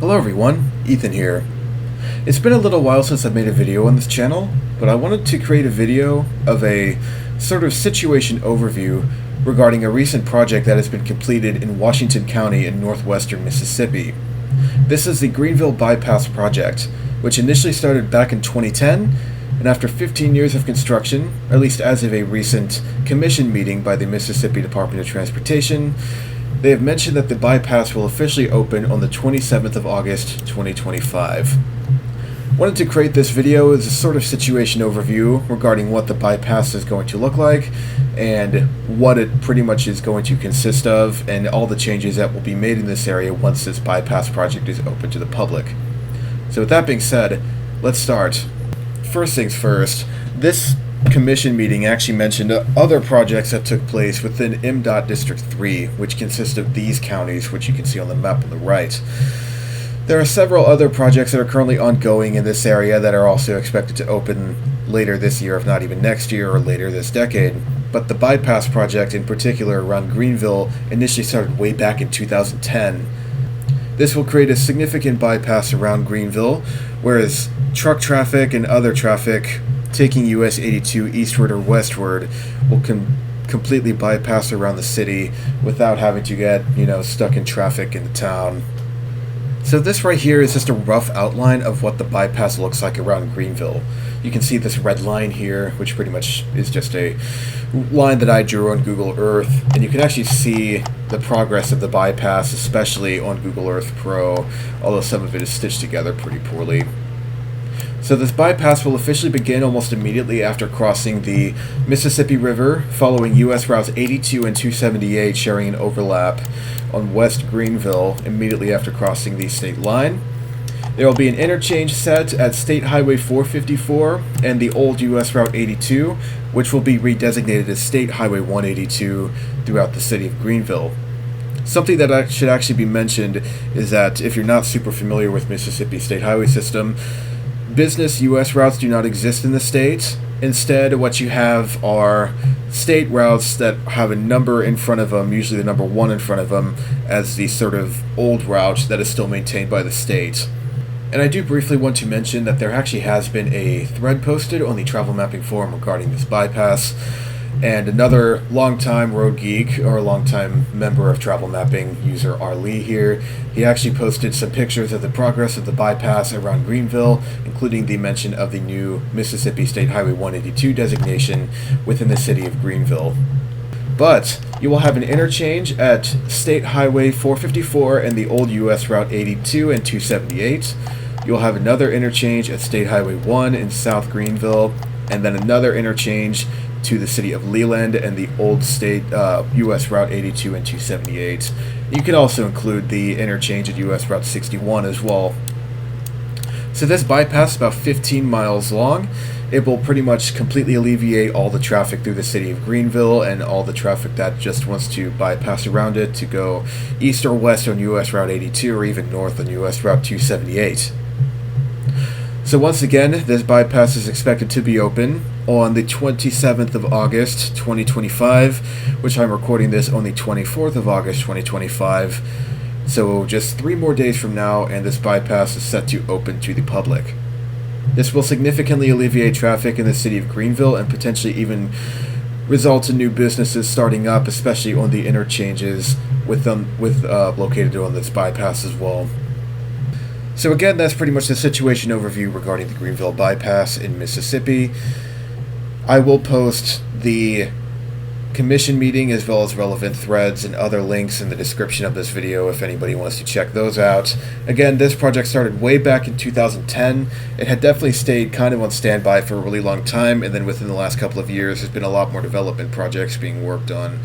Hello everyone, Ethan here. It's been a little while since I've made a video on this channel, but I wanted to create a video of a sort of situation overview regarding a recent project that has been completed in Washington County in northwestern Mississippi. This is the Greenville Bypass Project, which initially started back in 2010, and after 15 years of construction, or at least as of a recent commission meeting by the Mississippi Department of Transportation, they have mentioned that the bypass will officially open on the 27th of August, 2025. Wanted to create this video as a sort of situation overview regarding what the bypass is going to look like and what it pretty much is going to consist of and all the changes that will be made in this area once this bypass project is open to the public. So with that being said, let's start. First things first, this commission meeting actually mentioned other projects that took place within MDOT District 3, which consist of these counties, which you can see on the map on the right. There are several other projects that are currently ongoing in this area that are also expected to open later this year, if not even next year or later this decade. But the bypass project in particular around Greenville initially started way back in 2010. This will create a significant bypass around Greenville, whereas truck traffic and other traffic taking US 82 eastward or westward will completely bypass around the city without having to get, stuck in traffic in the town. So this right here is just a rough outline of what the bypass looks like around Greenville. You can see this red line here, which pretty much is just a line that I drew on Google Earth, and you can actually see the progress of the bypass, especially on Google Earth Pro, although some of it is stitched together pretty poorly. So this bypass will officially begin almost immediately after crossing the Mississippi River, following US routes 82 and 278 sharing an overlap on West Greenville immediately after crossing the state line. There will be an interchange set at State Highway 454 and the old US Route 82, which will be redesignated as State Highway 182 throughout the city of Greenville. Something that should actually be mentioned is that if you're not super familiar with Mississippi State Highway System, business U.S. routes do not exist in the state. Instead, what you have are state routes that have a number in front of them, usually the number 1 in front of them, as the sort of old route that is still maintained by the state. And I do briefly want to mention that there actually has been a thread posted on the travel mapping forum regarding this bypass, and another longtime road geek, or a longtime member of travel mapping, user R. Lee here, he actually posted some pictures of the progress of the bypass around Greenville, including the mention of the new Mississippi State Highway 182 designation within the city of Greenville. But you will have an interchange at State Highway 454 and the old US Route 82 and 278. You'll have another interchange at State Highway 1 in South Greenville, and then another interchange to the city of Leland and the old state US Route 82 and 278. You can also include the interchange at US Route 61 as well. So this bypass is about 15 miles long. It will pretty much completely alleviate all the traffic through the city of Greenville and all the traffic that just wants to bypass around it to go east or west on US Route 82 or even north on US Route 278. So once again, this bypass is expected to be open on the 27th of August, 2025, which I'm recording this on the 24th of August, 2025. So just 3 more days from now, and this bypass is set to open to the public. This will significantly alleviate traffic in the city of Greenville and potentially even result in new businesses starting up, especially on the interchanges located on this bypass as well. So again, that's pretty much the situation overview regarding the Greenville bypass in Mississippi. I will post the commission meeting as well as relevant threads and other links in the description of this video if anybody wants to check those out. Again, this project started way back in 2010. It had definitely stayed kind of on standby for a really long time, and then within the last couple of years there's been a lot more development projects being worked on,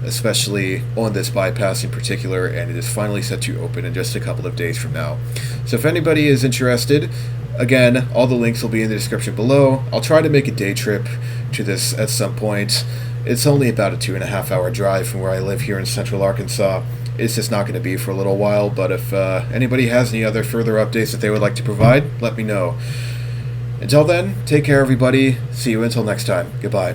especially on this bypass in particular, and it is finally set to open in just a couple of days from now. So if anybody is interested, again, all the links will be in the description below. I'll try to make a day trip to this at some point. It's only about a 2.5 hour drive from where I live here in central Arkansas. It's just not going to be for a little while, but if anybody has any other further updates that they would like to provide, let me know. Until then, take care everybody. See you until next time. Goodbye.